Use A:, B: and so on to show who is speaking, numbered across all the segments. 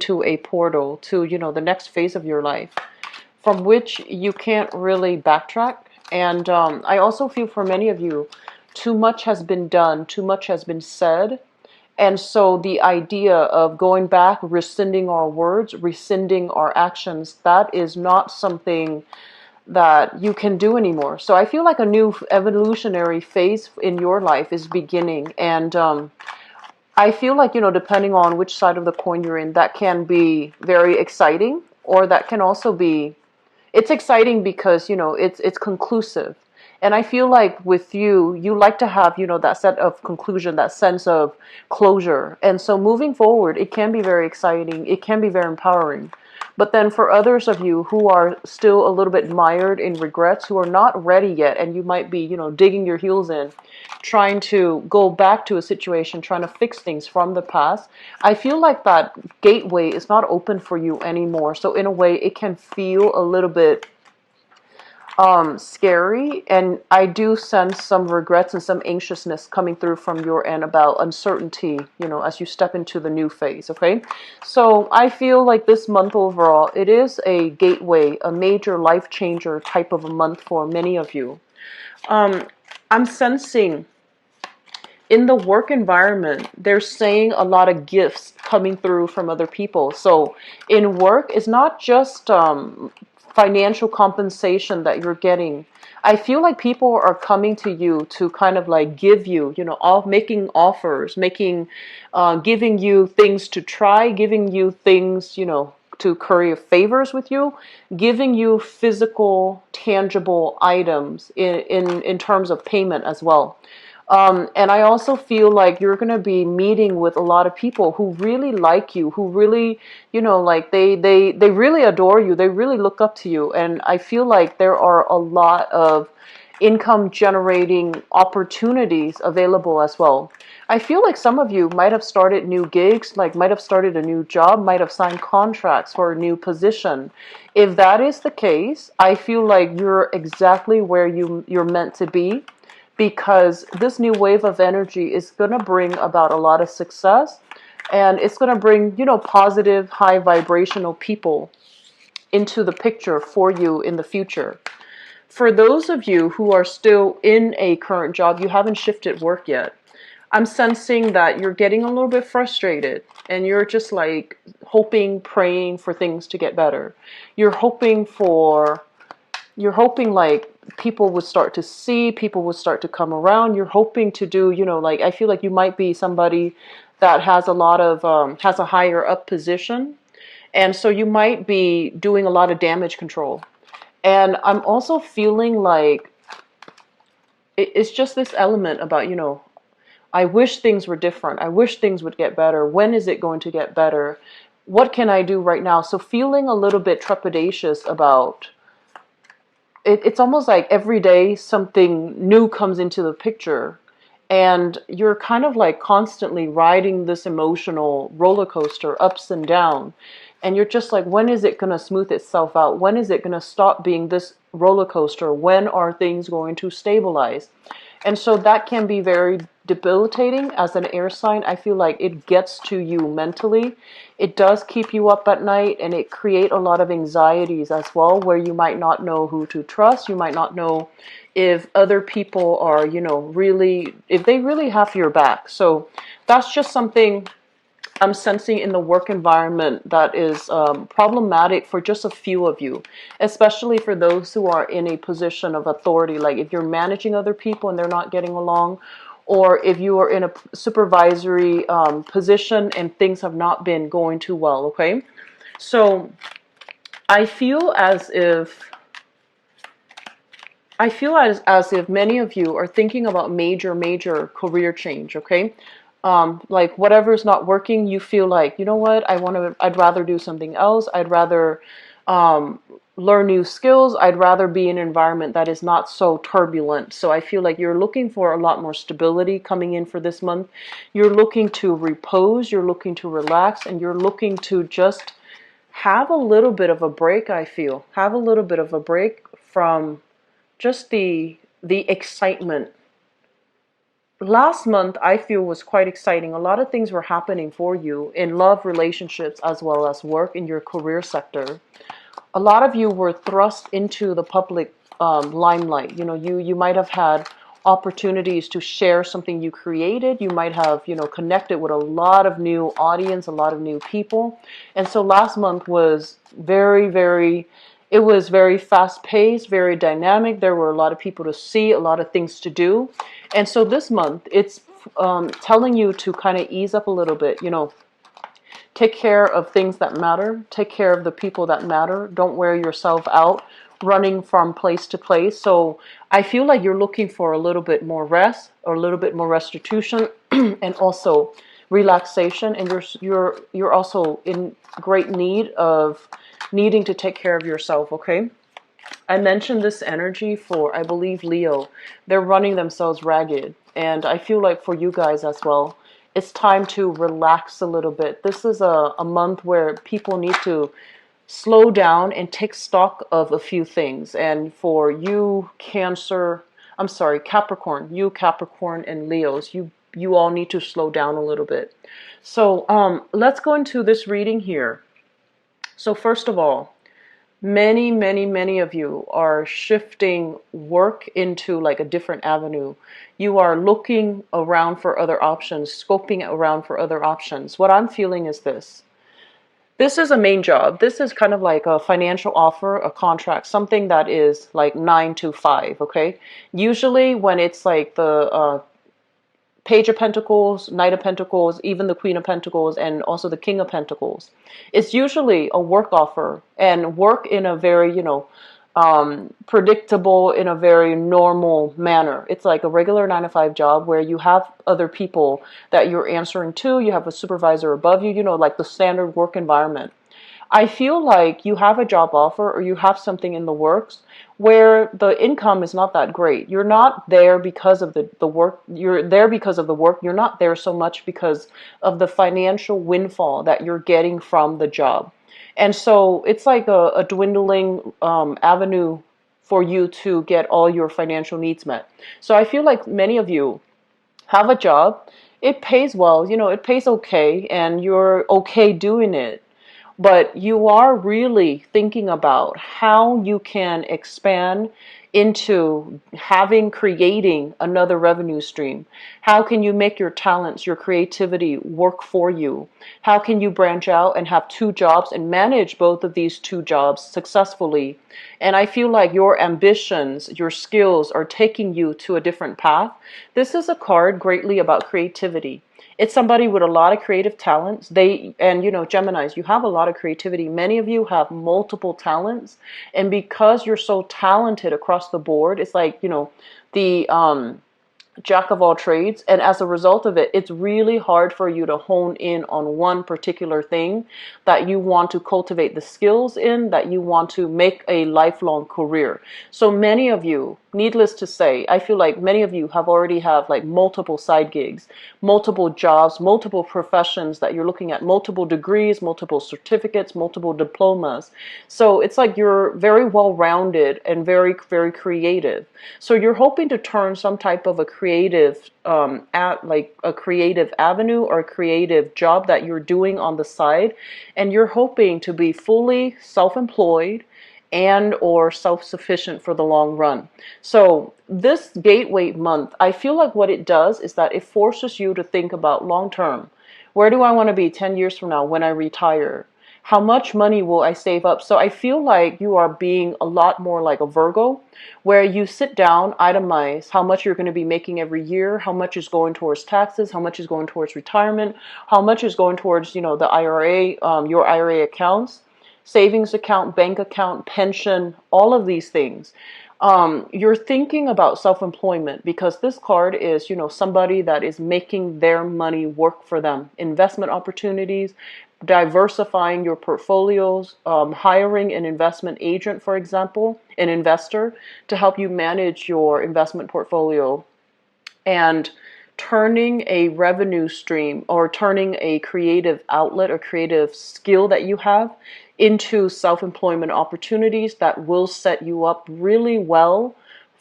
A: to a portal to, the next phase of your life, from which you can't really backtrack. And I also feel for many of you, too much has been done, too much has been said. And so the idea of going back, rescinding our words, rescinding our actions, that is not something that you can do anymore. So I feel like a new evolutionary phase in your life is beginning. And I feel like, depending on which side of the coin you're in, that can be very exciting, or that can also be, it's exciting because, it's conclusive. And I feel like with you, you like to have, that set of conclusion, that sense of closure. And so moving forward, it can be very exciting. It can be very empowering. But then for others of you who are still a little bit mired in regrets, who are not ready yet, and you might be, digging your heels in, trying to go back to a situation, trying to fix things from the past, I feel like that gateway is not open for you anymore. So in a way, it can feel a little bit scary, and I do sense some regrets and some anxiousness coming through from your end about uncertainty, as you step into the new phase. Okay, so I feel like this month overall, it is a gateway, a major life changer type of a month for many of you. I'm sensing in the work environment, they're saying a lot of gifts coming through from other people. So in work, it's not just financial compensation that you're getting. I feel like people are coming to you to kind of like give you, making offers, giving you things to try, giving you things, to curry favors with you, giving you physical, tangible items in terms of payment as well. And I also feel like you're going to be meeting with a lot of people who really like you, who really, like they really adore you. They really look up to you. And I feel like there are a lot of income generating opportunities available as well. I feel like some of you might have started new gigs, like might have started a new job, might have signed contracts for a new position. If that is the case, I feel like you're exactly where you're meant to be, because this new wave of energy is going to bring about a lot of success, and it's going to bring, positive, high vibrational people into the picture for you in the future. For those of you who are still in a current job, you haven't shifted work yet, I'm sensing that you're getting a little bit frustrated, and you're just like hoping, praying for things to get better. You're hoping like people would start to see, people would start to come around. You're hoping to do, like, I feel like you might be somebody that has a lot of, has a higher up position. And so you might be doing a lot of damage control. And I'm also feeling like it's just this element about, I wish things were different. I wish things would get better. When is it going to get better? What can I do right now? So feeling a little bit trepidatious about it's almost like every day something new comes into the picture, and you're kind of like constantly riding this emotional roller coaster, ups and down. And you're just like, when is it going to smooth itself out? When is it going to stop being this roller coaster? When are things going to stabilize? And so that can be very debilitating as an air sign. I feel like it gets to you mentally. It does keep you up at night, and it creates a lot of anxieties as well, where you might not know who to trust. You might not know if other people are, really, if they really have your back. So that's just something I'm sensing in the work environment that is problematic for just a few of you, especially for those who are in a position of authority. Like if you're managing other people and they're not getting along, or if you are in a supervisory position and things have not been going too well, okay? So I feel as if many of you are thinking about major career change, okay? Like whatever's not working, you feel like, you know what, I'd rather do something else. I'd rather learn new skills. I'd rather be in an environment that is not so turbulent. So I feel like you're looking for a lot more stability coming in for this month. You're looking to repose, you're looking to relax, and you're looking to just have a little bit of a break. I feel have a little bit of a break from just the excitement last month I feel was quite exciting. A lot of things were happening for you in love, relationships, as well as work in your career sector. A lot of you were thrust into the public limelight. You might have had opportunities to share something you created. You might have, connected with a lot of new audience, a lot of new people. And so last month was it was very fast paced, very dynamic. There were a lot of people to see, a lot of things to do. And so this month, it's telling you to kind of ease up a little bit, take care of things that matter. Take care of the people that matter. Don't wear yourself out running from place to place. So I feel like you're looking for a little bit more rest or a little bit more restitution and also relaxation. And you're also in great need of needing to take care of yourself, okay? I mentioned this energy for, I believe, Leo. They're running themselves ragged. And I feel like for you guys as well, it's time to relax a little bit. This is a month where people need to slow down and take stock of a few things. And for you, Capricorn, you Capricorn and Leos, you all need to slow down a little bit. So let's go into this reading here. So first of all, many of you are shifting work into like a different avenue. You are looking around for other options, scoping around for other options. What I'm feeling is this. This is a main job. This is kind of like a financial offer, a contract, something that is like 9 to 5, okay? Usually when it's like the Page of Pentacles, Knight of Pentacles, even the Queen of Pentacles, and also the King of Pentacles. It's usually a work offer and work in a very, predictable, in a very normal manner. It's like a regular 9 to 5 job where you have other people that you're answering to. You have a supervisor above you, like the standard work environment. I feel like you have a job offer or you have something in the works where the income is not that great. You're not there because of the work. You're there because of the work. You're not there so much because of the financial windfall that you're getting from the job. And so it's like a dwindling avenue for you to get all your financial needs met. So I feel like many of you have a job. It pays well, it pays okay, and you're okay doing it. But you are really thinking about how you can expand into creating another revenue stream. How can you make your talents, your creativity work for you? How can you branch out and have 2 jobs and manage both of these 2 jobs successfully? And I feel like your ambitions, your skills are taking you to a different path. This is a card greatly about creativity. It's somebody with a lot of creative talents. Geminis, you have a lot of creativity. Many of you have multiple talents. And because you're so talented across the board, it's like, the jack of all trades. And as a result of it, it's really hard for you to hone in on one particular thing that you want to cultivate the skills in, that you want to make a lifelong career. So many of you, needless to say, I feel like many of you already have like multiple side gigs, multiple jobs, multiple professions that you're looking at, multiple degrees, multiple certificates, multiple diplomas. So it's like you're very well-rounded and very, very creative. So you're hoping to turn some type of a creative a creative avenue or a creative job that you're doing on the side, and you're hoping to be fully self-employed and or self-sufficient for the long run. So this gateway month, I feel like what it does is that it forces you to think about long term. Where do I want to be 10 years from now when I retire? How much money will I save up? So I feel like you are being a lot more like a Virgo, where you sit down, itemize how much you're going to be making every year, how much is going towards taxes, how much is going towards retirement, how much is going towards, the IRA, your IRA accounts, savings account, bank account, pension, all of these things. You're thinking about self-employment because this card is, somebody that is making their money work for them. Investment opportunities, diversifying your portfolios, hiring an investment agent, for example, an investor to help you manage your investment portfolio, and turning a revenue stream or turning a creative outlet or creative skill that you have into self-employment opportunities that will set you up really well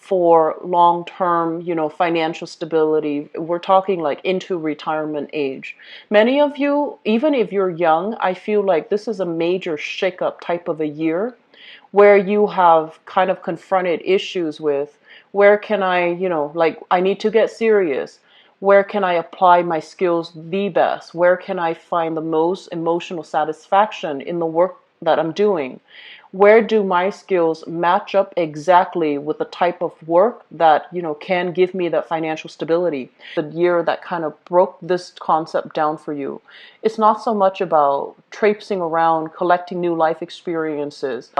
A: for long-term, financial stability. We're talking like into retirement age. Many of you, even if you're young, I feel like this is a major shakeup type of a year where you have kind of confronted issues with where can I, like I need to get serious. Where can I apply my skills the best? Where can I find the most emotional satisfaction in the work that I'm doing? Where do my skills match up exactly with the type of work that, can give me that financial stability? The year that kind of broke this concept down for you. It's not so much about traipsing around, collecting new life experiences.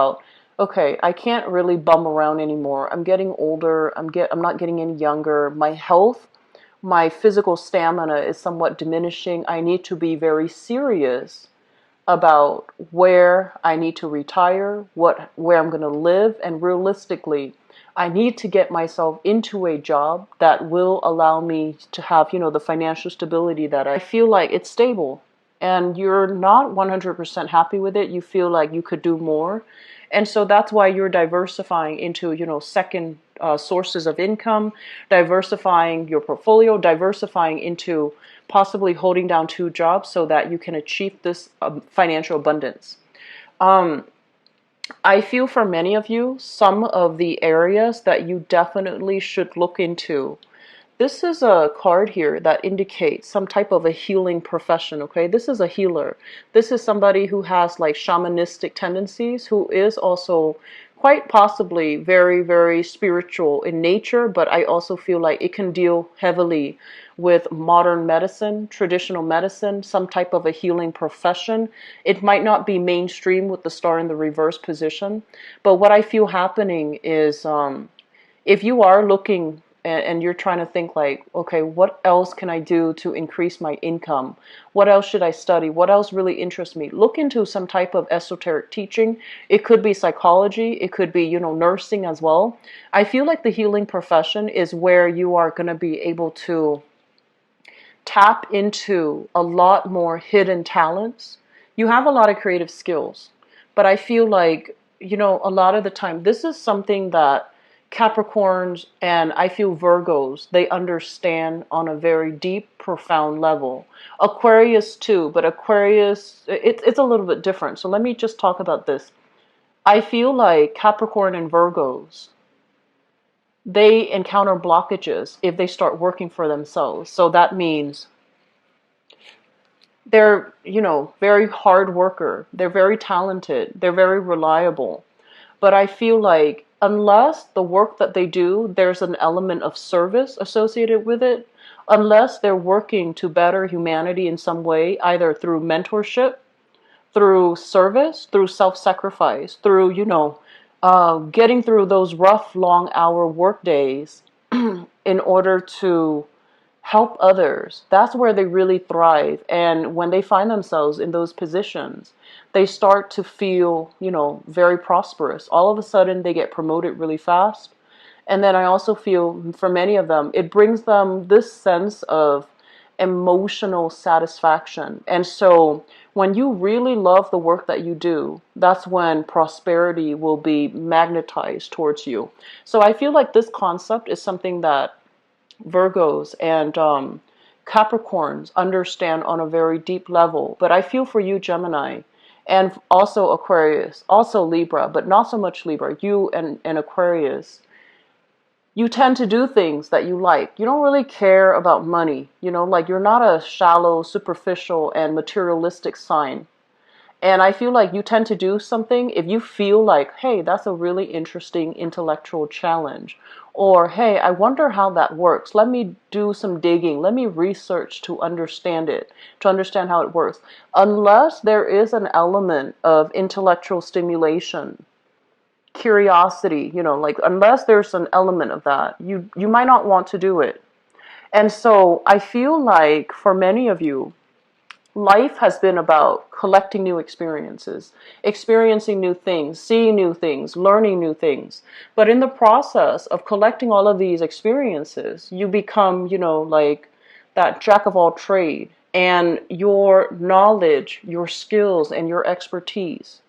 A: Okay, I can't really bum around anymore. I'm getting older. I'm not getting any younger. My health, my physical stamina is somewhat diminishing. I need to be very serious about where I need to retire, where I'm going to live, and realistically, I need to get myself into a job that will allow me to have, the financial stability that I feel like it's stable. And you're not 100% happy with it. You feel like you could do more. And so that's why you're diversifying into, second sources of income, diversifying your portfolio, diversifying into possibly holding down two jobs so that you can achieve this financial abundance. I feel for many of you, some of the areas that you definitely should look into. This is a card here that indicates some type of a healing profession, okay? This is a healer. This is somebody who has like shamanistic tendencies, who is also quite possibly very, very spiritual in nature, but I also feel like it can deal heavily with modern medicine, traditional medicine, some type of a healing profession. It might not be mainstream with the star in the reverse position, but what I feel happening is if you are looking and you're trying to think like, okay, what else can I do to increase my income? What else should I study? What else really interests me? Look into some type of esoteric teaching. It could be psychology. It could be, nursing as well. I feel like the healing profession is where you are going to be able to tap into a lot more hidden talents. You have a lot of creative skills, but I feel like, a lot of the time, this is something that Capricorns and I feel Virgos, they understand on a very deep, profound level. Aquarius too, but Aquarius, it's a little bit different. So let me just talk about this. I feel like Capricorn and Virgos, they encounter blockages if they start working for themselves. So that means they're, very hard worker. They're very talented. They're very reliable. But I feel like unless the work that they do, there's an element of service associated with it, unless they're working to better humanity in some way, either through mentorship, through service, through self-sacrifice, through, getting through those rough, long-hour work days in order to help others. That's where they really thrive. And when they find themselves in those positions, they start to feel, very prosperous. All of a sudden, they get promoted really fast. And then I also feel for many of them, it brings them this sense of emotional satisfaction. And so when you really love the work that you do, that's when prosperity will be magnetized towards you. So I feel like this concept is something that Virgos and Capricorns understand on a very deep level. But I feel for you, Gemini, and also Aquarius, also Libra, but not so much Libra. You and Aquarius, you tend to do things that you like. You don't really care about money. Like you're not a shallow, superficial, and materialistic sign. And I feel like you tend to do something if you feel like, hey, that's a really interesting intellectual challenge. Or, hey, I wonder how that works. Let me do some digging. Let me research to understand it, to understand how it works. Unless there is an element of intellectual stimulation, curiosity, like unless there's an element of that, you might not want to do it. And so I feel like for many of you, life has been about collecting new experiences, experiencing new things, seeing new things, learning new things. But in the process of collecting all of these experiences, you become, like that jack of all trade. And your knowledge, your skills, and your expertise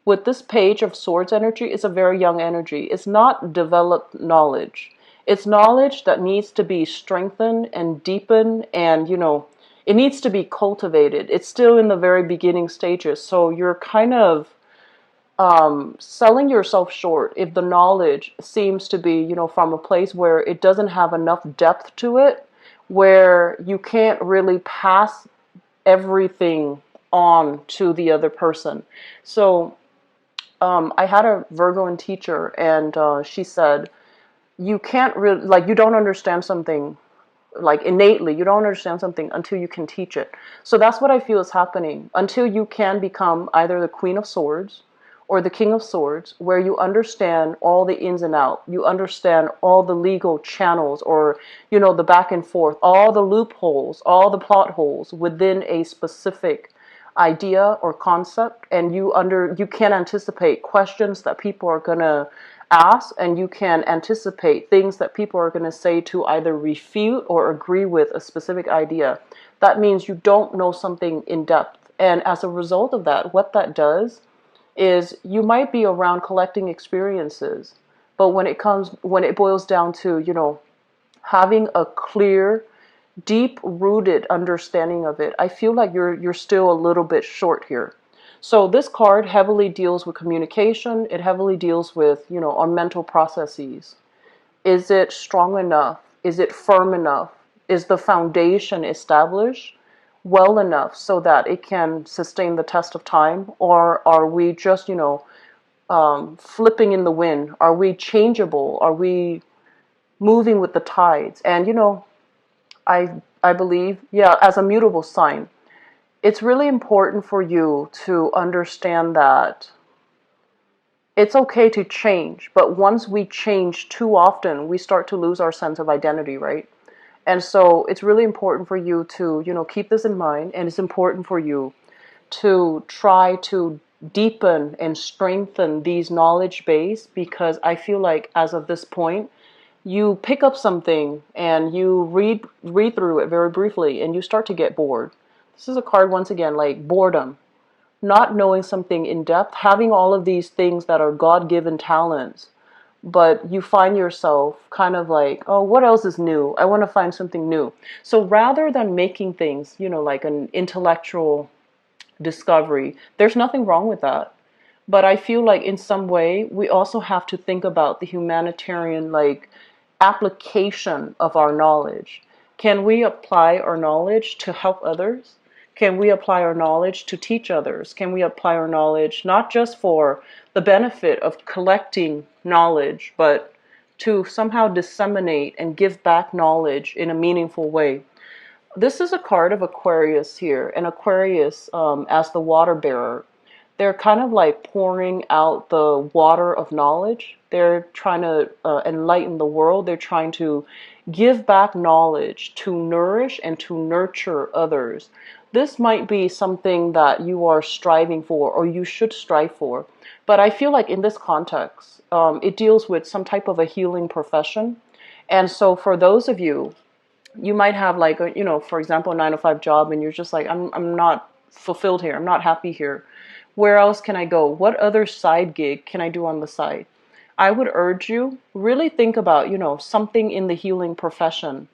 A: with this Page of Swords energy, it's a very young energy. It's not developed knowledge. It's knowledge that needs to be strengthened and deepened, and it needs to be cultivated. It's still in the very beginning stages. So you're kind of selling yourself short if the knowledge seems to be, from a place where it doesn't have enough depth to it, where you can't really pass everything on to the other person. So I had a Virgoan teacher, and she said, you can't really, like, you don't understand something, like innately, you don't understand something until you can teach it. So that's what I feel is happening. Until you can become either the Queen of Swords or the King of Swords, where you understand all the ins and outs, you understand all the legal channels, or the back and forth, all the loopholes, all the plot holes within a specific idea or concept, and you can anticipate questions that people are going to ask, and you can anticipate things that people are going to say to either refute or agree with a specific idea. That means you don't know something in depth. And as a result of that, what that does is you might be around collecting experiences, but when it boils down to, having a clear, deep rooted understanding of it, I feel like you're still a little bit short here. So this card heavily deals with communication. It heavily deals with, our mental processes. Is it strong enough? Is it firm enough? Is the foundation established well enough so that it can sustain the test of time? Or are we just, flipping in the wind? Are we changeable? Are we moving with the tides? And, I believe, yeah, as a mutable sign, it's really important for you to understand that it's okay to change, but once we change too often, we start to lose our sense of identity, right? And so it's really important for you to, keep this in mind, and it's important for you to try to deepen and strengthen these knowledge base, because I feel like as of this point, you pick up something and you read through it very briefly and you start to get bored. This is a card, once again, like boredom, not knowing something in depth, having all of these things that are God-given talents, but you find yourself kind of like, oh, what else is new? I want to find something new. So rather than making things, like an intellectual discovery, there's nothing wrong with that. But I feel like in some way, we also have to think about the humanitarian, like, application of our knowledge. Can we apply our knowledge to help others? Can we apply our knowledge to teach others? Can we apply our knowledge not just for the benefit of collecting knowledge, but to somehow disseminate and give back knowledge in a meaningful way? This is a card of Aquarius here, and Aquarius, as the water bearer, they're kind of like pouring out the water of knowledge. They're trying to enlighten the world. They're trying to give back knowledge to nourish and to nurture others. This might be something that you are striving for, or you should strive for. But I feel like in this context, it deals with some type of a healing profession. And so for those of you, you might have like a, for example, a 9 to 5 job, and you're just like, I'm not fulfilled here. I'm not happy here. Where else can I go? What other side gig can I do on the side? I would urge you, really think about, something in the healing profession,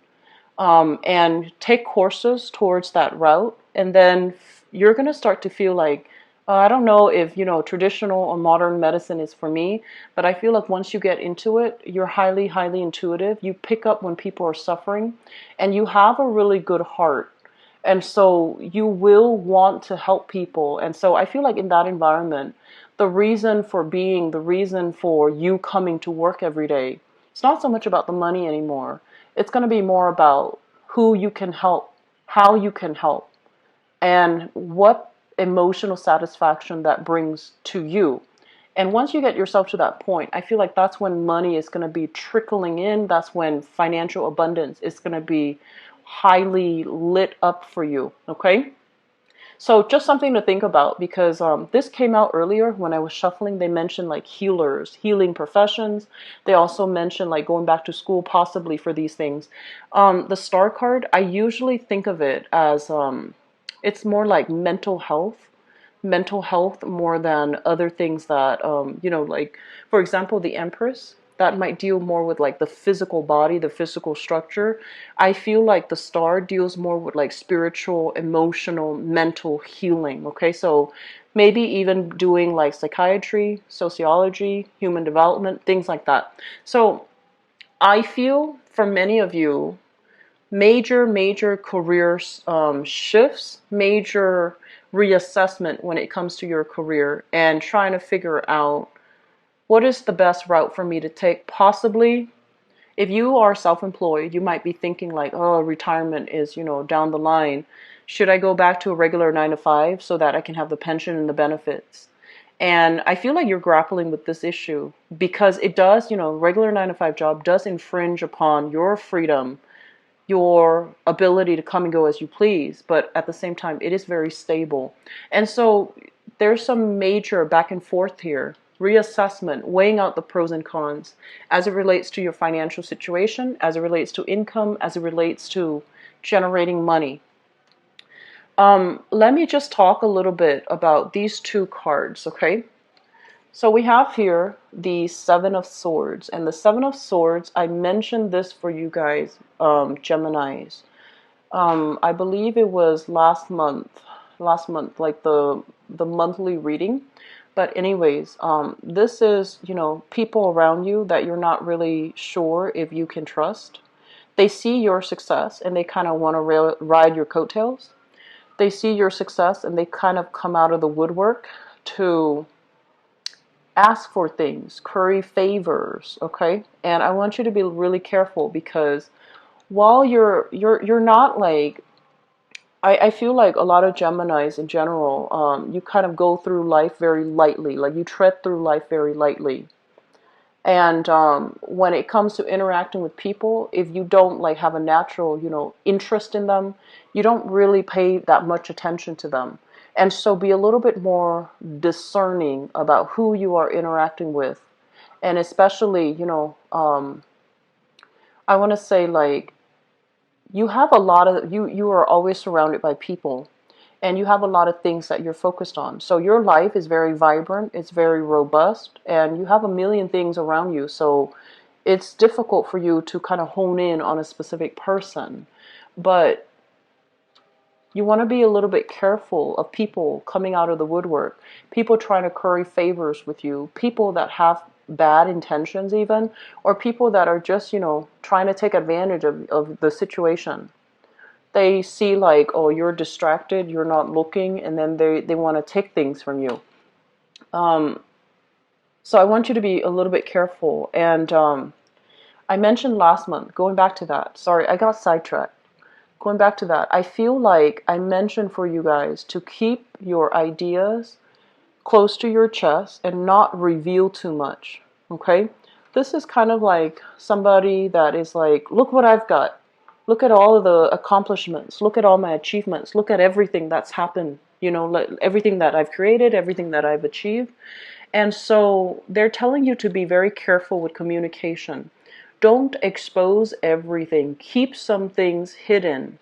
A: and take courses towards that route. And then you're going to start to feel like, I don't know if, traditional or modern medicine is for me, but I feel like once you get into it, you're highly, highly intuitive. You pick up when people are suffering, and you have a really good heart. And so you will want to help people. And so I feel like in that environment, the reason for being, the reason for you coming to work every day, it's not so much about the money anymore. It's going to be more about who you can help, how you can help, and what emotional satisfaction that brings to you. And once you get yourself to that point, I feel like that's when money is going to be trickling in. That's when financial abundance is going to be highly lit up for you. Okay? So just something to think about, because this came out earlier when I was shuffling. They mentioned like healers, healing professions. They also mentioned like going back to school possibly for these things. The star card, I usually think of it as it's more like mental health. mental health more than other things that, like, for example, the Empress, that might deal more with like the physical body, the physical structure. I feel like the Star deals more with like spiritual, emotional, mental healing. Okay, so maybe even doing like psychiatry, sociology, human development, things like that. So I feel for many of you, major career shifts, major reassessment when it comes to your career, and trying to figure out what is the best route for me to take. Possibly, if you are self-employed, you might be thinking like, oh, retirement is, down the line. Should I go back to a regular 9 to 5 so that I can have the pension and the benefits? And I feel like you're grappling with this issue because it does, regular 9 to 5 job does infringe upon your freedom, your ability to come and go as you please, but at the same time, it is very stable. And so there's some major back and forth here, reassessment, weighing out the pros and cons as it relates to your financial situation, as it relates to income, as it relates to generating money. Let me just talk a little bit about these two cards, okay? So we have here the Seven of Swords, and the Seven of Swords, I mentioned this for you guys, Geminis. I believe it was last month, like the monthly reading. But anyways, this is, people around you that you're not really sure if you can trust. They see your success and they kind of want to ride your coattails. They see your success and they kind of come out of the woodwork to ask for things, curry favors, okay? And I want you to be really careful because while you're not like, I feel like a lot of Geminis in general, you kind of go through life very lightly, like you tread through life very lightly. And when it comes to interacting with people, if you don't like have a natural, interest in them, you don't really pay that much attention to them. And so be a little bit more discerning about who you are interacting with. And especially, I want to say like you have a lot of, you are always surrounded by people and you have a lot of things that you're focused on. So your life is very vibrant, it's very robust, and you have a million things around you. So it's difficult for you to kind of hone in on a specific person. But you want to be a little bit careful of people coming out of the woodwork, people trying to curry favors with you, people that have bad intentions even, or people that are just, trying to take advantage of the situation. They see like, oh, you're distracted, you're not looking, and then they want to take things from you. So I want you to be a little bit careful. And I mentioned last month, going back to that, sorry, I got sidetracked. Going back to that, I feel like I mentioned for you guys to keep your ideas close to your chest and not reveal too much, okay? This is kind of like somebody that is like, look what I've got. Look at all of the accomplishments. Look at all my achievements. Look at everything that's happened, everything that I've created, everything that I've achieved. And so they're telling you to be very careful with communication. Don't expose everything. Keep some things hidden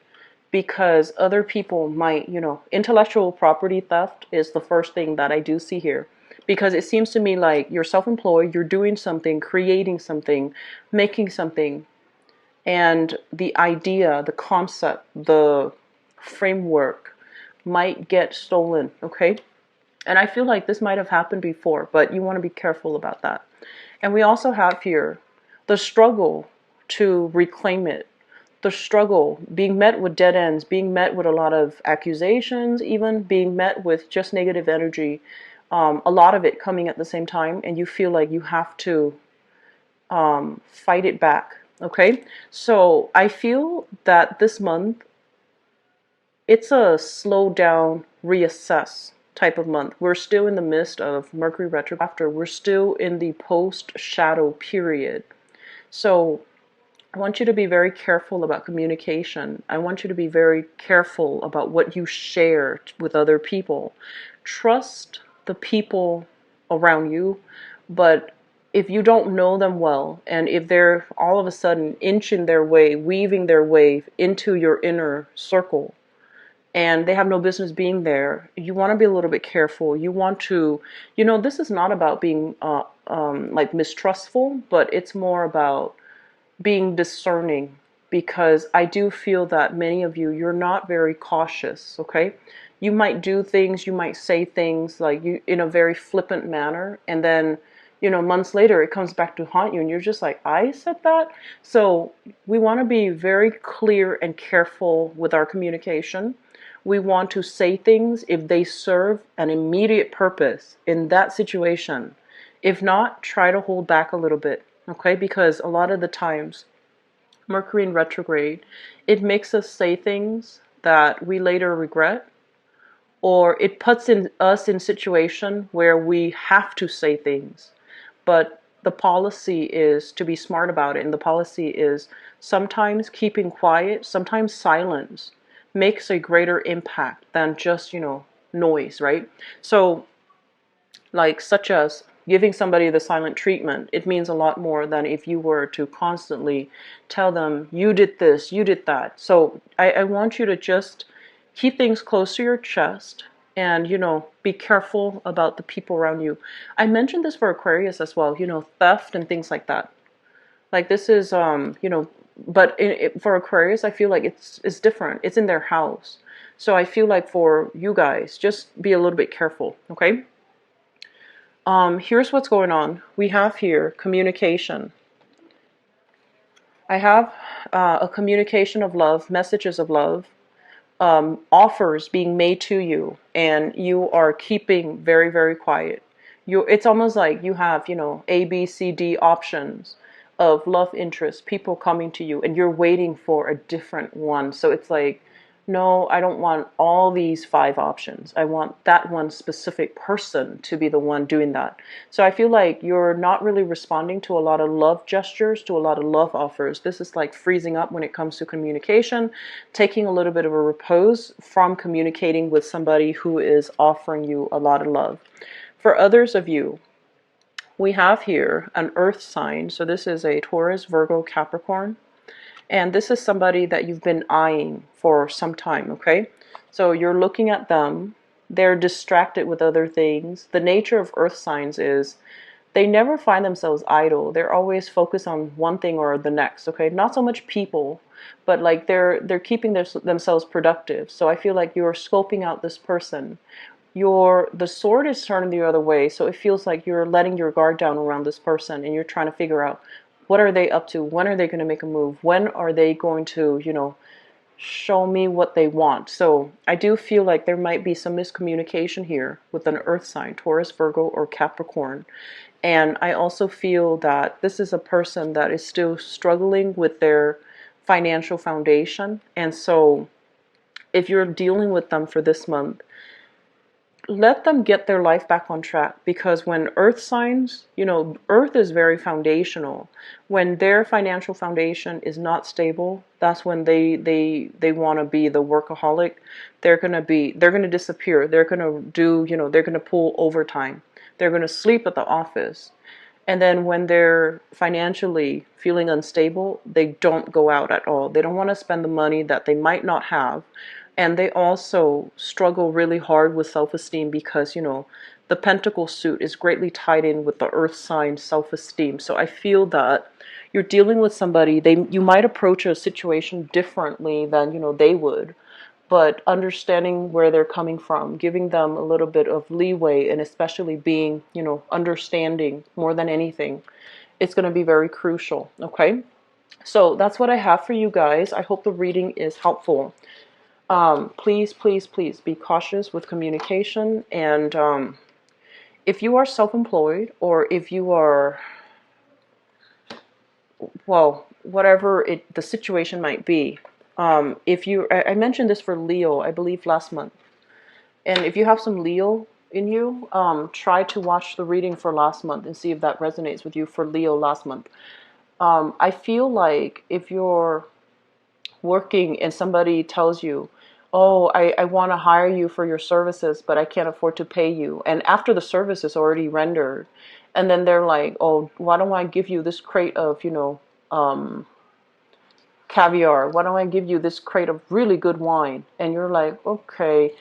A: because other people might, intellectual property theft is the first thing that I do see here. Because it seems to me like you're self-employed, you're doing something, creating something, making something, and the idea, the concept, the framework might get stolen, okay? And I feel like this might have happened before, but you want to be careful about that. And we also have here the struggle to reclaim it, the struggle, being met with dead ends, being met with a lot of accusations, even being met with just negative energy, a lot of it coming at the same time, and you feel like you have to fight it back, okay? So I feel that this month, it's a slow down, reassess type of month. We're still in the midst of Mercury retrograde. We're still in the post-shadow period. So I want you to be very careful about communication. I want you to be very careful about what you share with other people. Trust the people around you, but if you don't know them well, and if they're all of a sudden inching their way, weaving their way into your inner circle, and they have no business being there, you want to be a little bit careful. You want to, this is not about being like mistrustful, but it's more about being discerning, because I do feel that many of you, you're not very cautious, okay? You might do things, you might say things like you in a very flippant manner, and then, months later it comes back to haunt you and you're just like, I said that? So we want to be very clear and careful with our communication. We want to say things if they serve an immediate purpose in that situation. If not, try to hold back a little bit, okay? Because a lot of the times, Mercury in retrograde, it makes us say things that we later regret, or it puts us in situation where we have to say things. But the policy is to be smart about it, and the policy is sometimes keeping quiet, sometimes silence makes a greater impact than just, noise, right? So, like, such as giving somebody the silent treatment, it means a lot more than if you were to constantly tell them, you did this, you did that. So I want you to just keep things close to your chest and, be careful about the people around you. I mentioned this for Aquarius as well, theft and things like that. Like, this is, but for Aquarius, I feel like it's different. It's in their house. So I feel like for you guys, just be a little bit careful, okay? Here's what's going on. We have here communication. I have a communication of love, messages of love, offers being made to you, and you are keeping very, very quiet. It's almost like you have, A, B, C, D options of love interest, people coming to you, and you're waiting for a different one. So it's like, no, I don't want all these 5 options. I want that one specific person to be the one doing that. So I feel like you're not really responding to a lot of love gestures, to a lot of love offers. This is like freezing up when it comes to communication, taking a little bit of a repose from communicating with somebody who is offering you a lot of love. For others of you, we have here an earth sign. So this is a Taurus, Virgo, Capricorn. And this is somebody that you've been eyeing for some time, okay? So you're looking at them. They're distracted with other things. The nature of earth signs is they never find themselves idle. They're always focused on one thing or the next, okay? Not so much people, but like they're keeping themselves productive. So I feel like you're scoping out this person. The sword is turning the other way, so it feels like you're letting your guard down around this person and you're trying to figure out, what are they up to? When are they going to make a move? When are they going to, show me what they want? So I do feel like there might be some miscommunication here with an earth sign, Taurus, Virgo, or Capricorn. And I also feel that this is a person that is still struggling with their financial foundation. And so if you're dealing with them for this month, let them get their life back on track, because when earth signs, earth is very foundational. When their financial foundation is not stable, that's when they want to be the workaholic. They're going to disappear. They're going to do, they're going to pull overtime. They're going to sleep at the office. And then when they're financially feeling unstable, they don't go out at all. They don't want to spend the money that they might not have. And they also struggle really hard with self-esteem because, the pentacle suit is greatly tied in with the earth sign self-esteem. So I feel that you're dealing with somebody, you might approach a situation differently than, they would. But understanding where they're coming from, giving them a little bit of leeway, and especially being, understanding more than anything, it's going to be very crucial, okay? So that's what I have for you guys. I hope the reading is helpful. Please, please, please be cautious with communication. And if you are self-employed, or if you are, well, whatever the situation might be, I mentioned this for Leo, I believe last month. And if you have some Leo in you, try to watch the reading for last month and see if that resonates with you for Leo last month. I feel like if you're working and somebody tells you, oh, I want to hire you for your services, but I can't afford to pay you. And after the service is already rendered, and then they're like, oh, why don't I give you this crate of, caviar. Why don't I give you this crate of really good wine? And you're like, okay,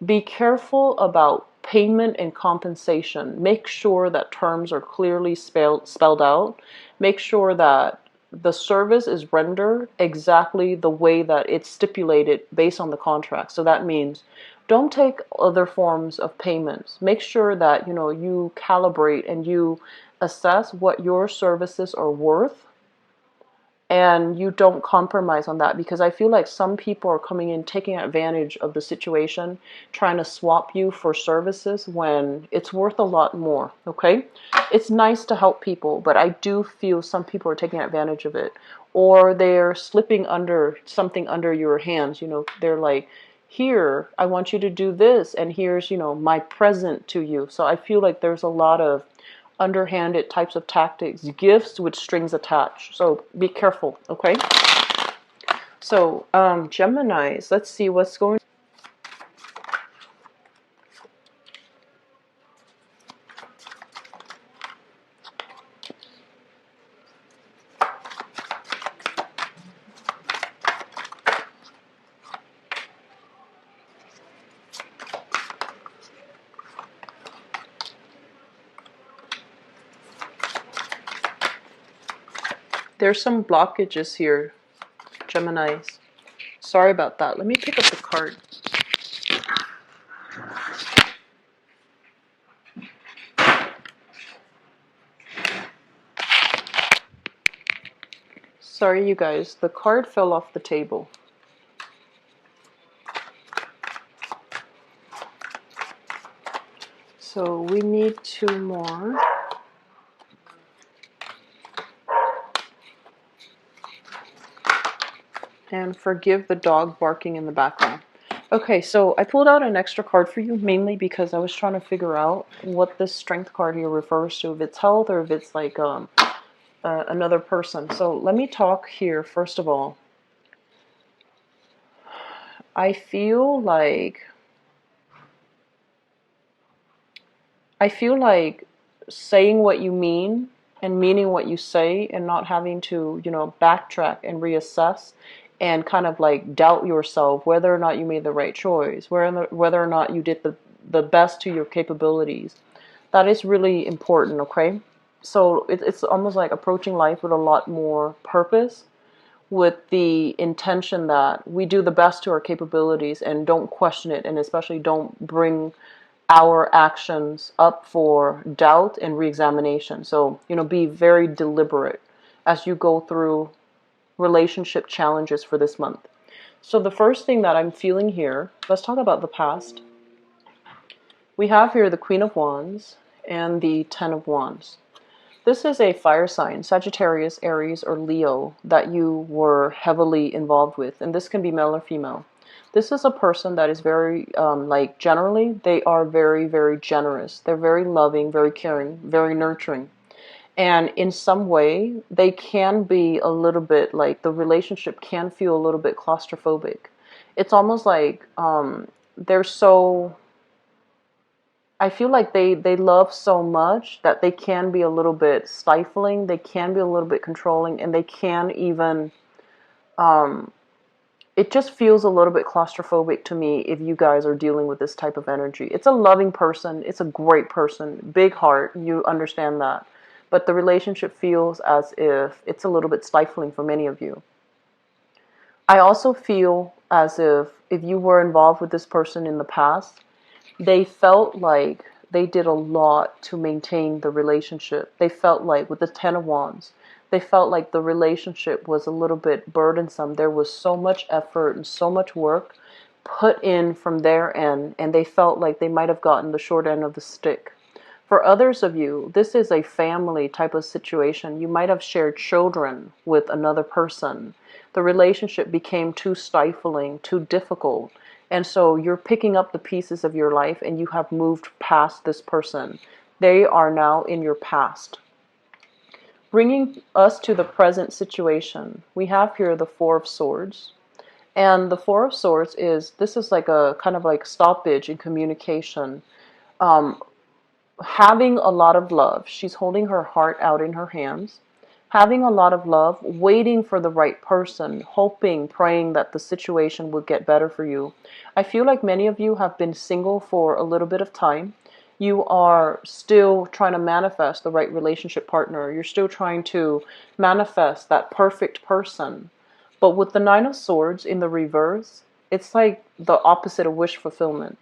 A: be careful about payment and compensation. Make sure that terms are clearly spelled out. Make sure that the service is rendered exactly the way that it's stipulated based on the contract. So that means don't take other forms of payments. Make sure that, you know, you calibrate and you assess what your services are worth, and you don't compromise on that, because I feel like some people are coming in taking advantage of the situation, trying to swap you for services when it's worth a lot more. Okay, it's nice to help people, but I do feel some people are taking advantage of it, or they're slipping under something under your hands. You know, they're like, here, I want you to do this, and here's, you know, my present to you. So I feel like there's a lot of underhanded types of tactics, gifts with strings attached. So be careful, okay? So Geminis, let's see what's going. There's some blockages here, Geminis. Sorry about that. Let me pick up the card. Sorry, you guys. The card fell off the table. So we need two more. And forgive the dog barking in the background. Okay, so I pulled out an extra card for you, mainly because I was trying to figure out what this strength card here refers to, if it's health or if it's like another person. So let me talk here, first of all. I feel like saying what you mean and meaning what you say, and not having to, you know, backtrack and reassess and kind of like doubt yourself whether or not you made the right choice, whether or not you did the best to your capabilities. That is really important, okay? So it's almost like approaching life with a lot more purpose, with the intention that we do the best to our capabilities and don't question it, and especially don't bring our actions up for doubt and reexamination. So, you know, be very deliberate as you go through relationship challenges for this month. So the first thing that I'm feeling here, let's talk about the past. We have here the Queen of Wands and the Ten of Wands. This is a fire sign, Sagittarius, Aries, or Leo, that you were heavily involved with. And this can be male or female. This is a person that is very, generally, they are very, very generous. They're very loving, very caring, very nurturing. And in some way, they can be a little bit like, the relationship can feel a little bit claustrophobic. It's almost like they're so, I feel like they love so much that they can be a little bit stifling, they can be a little bit controlling, and they can even, it just feels a little bit claustrophobic to me if you guys are dealing with this type of energy. It's a loving person, it's a great person, big heart, you understand that. But the relationship feels as if it's a little bit stifling for many of you. I also feel as if you were involved with this person in the past, they felt like they did a lot to maintain the relationship. They felt like, with the Ten of Wands, they felt like the relationship was a little bit burdensome. There was so much effort and so much work put in from their end, and they felt like they might have gotten the short end of the stick. For others of you, this is a family type of situation. You might have shared children with another person. The relationship became too stifling, too difficult. And so you're picking up the pieces of your life and you have moved past this person. They are now in your past. Bringing us to the present situation, we have here the Four of Swords. And the Four of Swords this is like a kind of like stoppage in communication. Having a lot of love. She's holding her heart out in her hands. having a lot of love, waiting for the right person, hoping, praying that the situation would get better for you. I feel like many of you have been single for a little bit of time. You are still trying to manifest the right relationship partner. You're still trying to manifest that perfect person. But with the Nine of Swords in the reverse, it's like the opposite of wish fulfillment.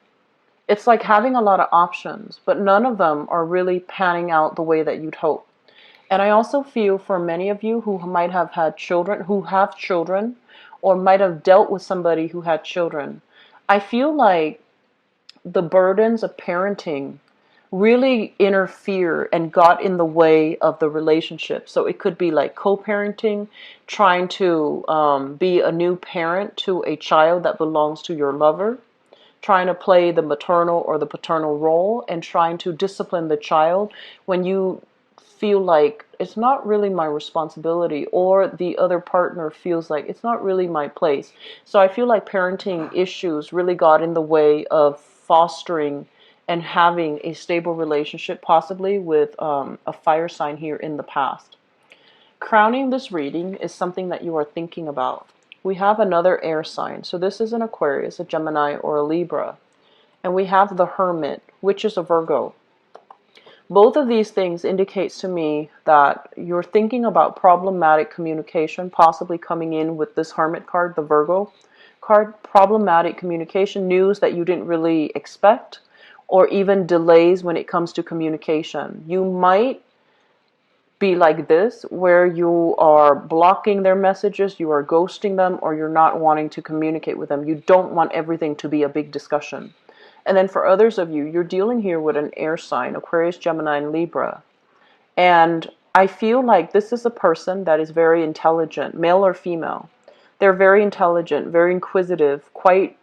A: It's like having a lot of options, but none of them are really panning out the way that you'd hope. And I also feel for many of you who might have had children, who have children, or might have dealt with somebody who had children, I feel like the burdens of parenting really interfere and got in the way of the relationship. So it could be like co-parenting, trying to be a new parent to a child that belongs to your lover, trying to play the maternal or the paternal role, and trying to discipline the child when you feel like it's not really my responsibility, or the other partner feels like it's not really my place. So I feel like parenting issues really got in the way of fostering and having a stable relationship, possibly with a fire sign here in the past. Crowning this reading is something that you are thinking about. We have another air sign. So this is an Aquarius, a Gemini, or a Libra. And we have the Hermit, which is a Virgo. Both of these things indicates to me that you're thinking about problematic communication, possibly coming in with this Hermit card, the Virgo card, problematic communication, news that you didn't really expect, or even delays when it comes to communication. You might be like this, where you are blocking their messages, you are ghosting them, or you're not wanting to communicate with them. You don't want everything to be a big discussion. And then for others of you, you're dealing here with an air sign, Aquarius, Gemini, and Libra. And I feel like this is a person that is very intelligent, male or female. They're very intelligent, very inquisitive, quite,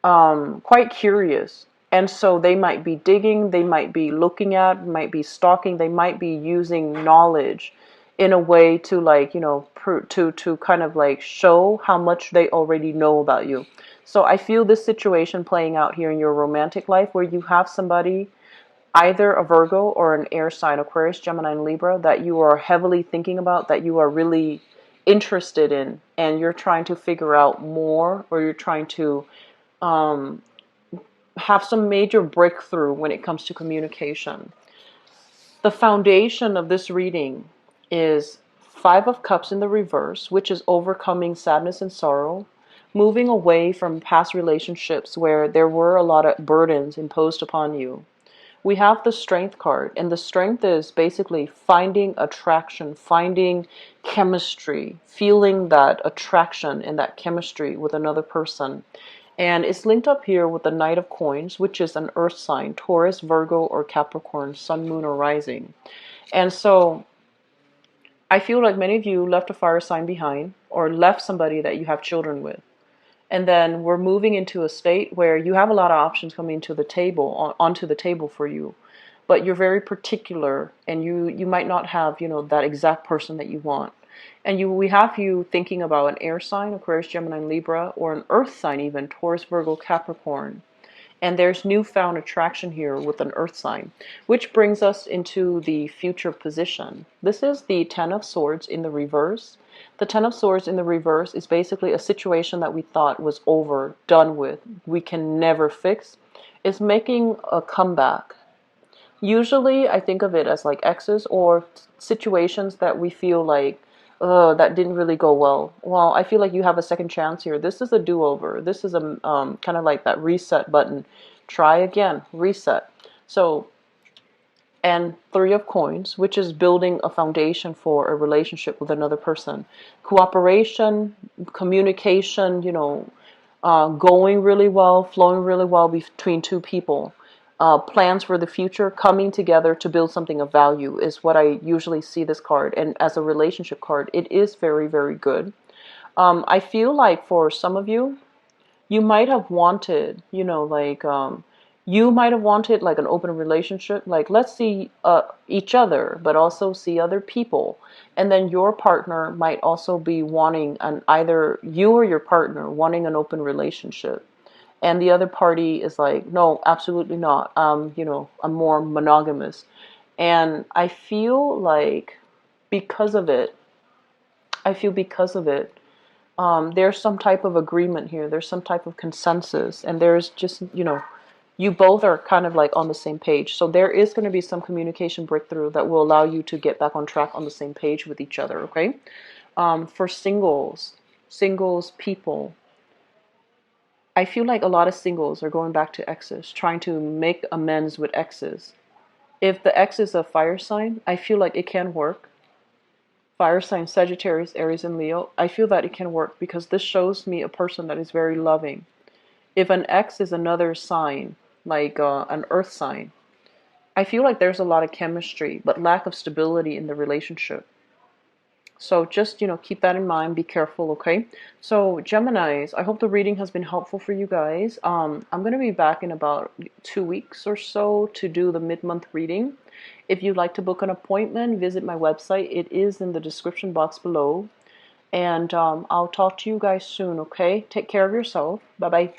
A: quite curious. And so they might be digging, they might be looking at, might be stalking, they might be using knowledge in a way to to kind of like show how much they already know about you. So I feel this situation playing out here in your romantic life, where you have somebody, either a Virgo or an air sign, Aquarius, Gemini, and Libra, that you are heavily thinking about, that you are really interested in, and you're trying to figure out more, or you're trying to have some major breakthrough when it comes to communication. The foundation of this reading is Five of Cups in the reverse, which is overcoming sadness and sorrow, moving away from past relationships where there were a lot of burdens imposed upon you. We have the Strength card, and the Strength is basically finding attraction, finding chemistry, feeling that attraction and that chemistry with another person. And it's linked up here with the Knight of Coins, which is an earth sign, Taurus, Virgo, or Capricorn, sun, moon, or rising. And so I feel like many of you left a fire sign behind, or left somebody that you have children with. And then we're moving into a state where you have a lot of options coming to the table, onto the table for you. But you're very particular, and you might not have, that exact person that you want. And we have you thinking about an air sign, Aquarius, Gemini, and Libra, or an earth sign even, Taurus, Virgo, Capricorn. And there's newfound attraction here with an earth sign, which brings us into the future position. This is the Ten of Swords in the reverse. The Ten of Swords in the reverse is basically a situation that we thought was over, done with, we can never fix. It's making a comeback. Usually I think of it as like exes, or situations that we feel like, that didn't really go well. Well, I feel like you have a second chance here. This is a do-over. This is a kind of like that reset button. Try again, reset. So, and Three of Coins, which is building a foundation for a relationship with another person. Cooperation, communication, going really well, flowing really well between two people. Plans for the future, coming together to build something of value is what I usually see this card. And as a relationship card, it is very, very good. I feel like for some of you, you might have wanted, you might have wanted like an open relationship, like let's see each other, but also see other people. And then your partner might also be wanting either you or your partner wanting an open relationship. And the other party is like, no, absolutely not. I'm more monogamous. And I feel like because of it, I feel because of it, there's some type of agreement here. There's some type of consensus, and there's just, you both are kind of like on the same page. So there is going to be some communication breakthrough that will allow you to get back on track on the same page with each other, okay? For singles people, I feel like a lot of singles are going back to exes, trying to make amends with exes. If the ex is a fire sign, I feel like it can work. Fire sign Sagittarius, Aries, and Leo, I feel that it can work because this shows me a person that is very loving. If an ex is another sign, like an earth sign, I feel like there's a lot of chemistry, but lack of stability in the relationship. So just, keep that in mind. Be careful, okay? So Geminis, I hope the reading has been helpful for you guys. I'm going to be back in about 2 weeks or so to do the mid-month reading. If you'd like to book an appointment, visit my website. It is in the description box below. And I'll talk to you guys soon, okay? Take care of yourself. Bye-bye.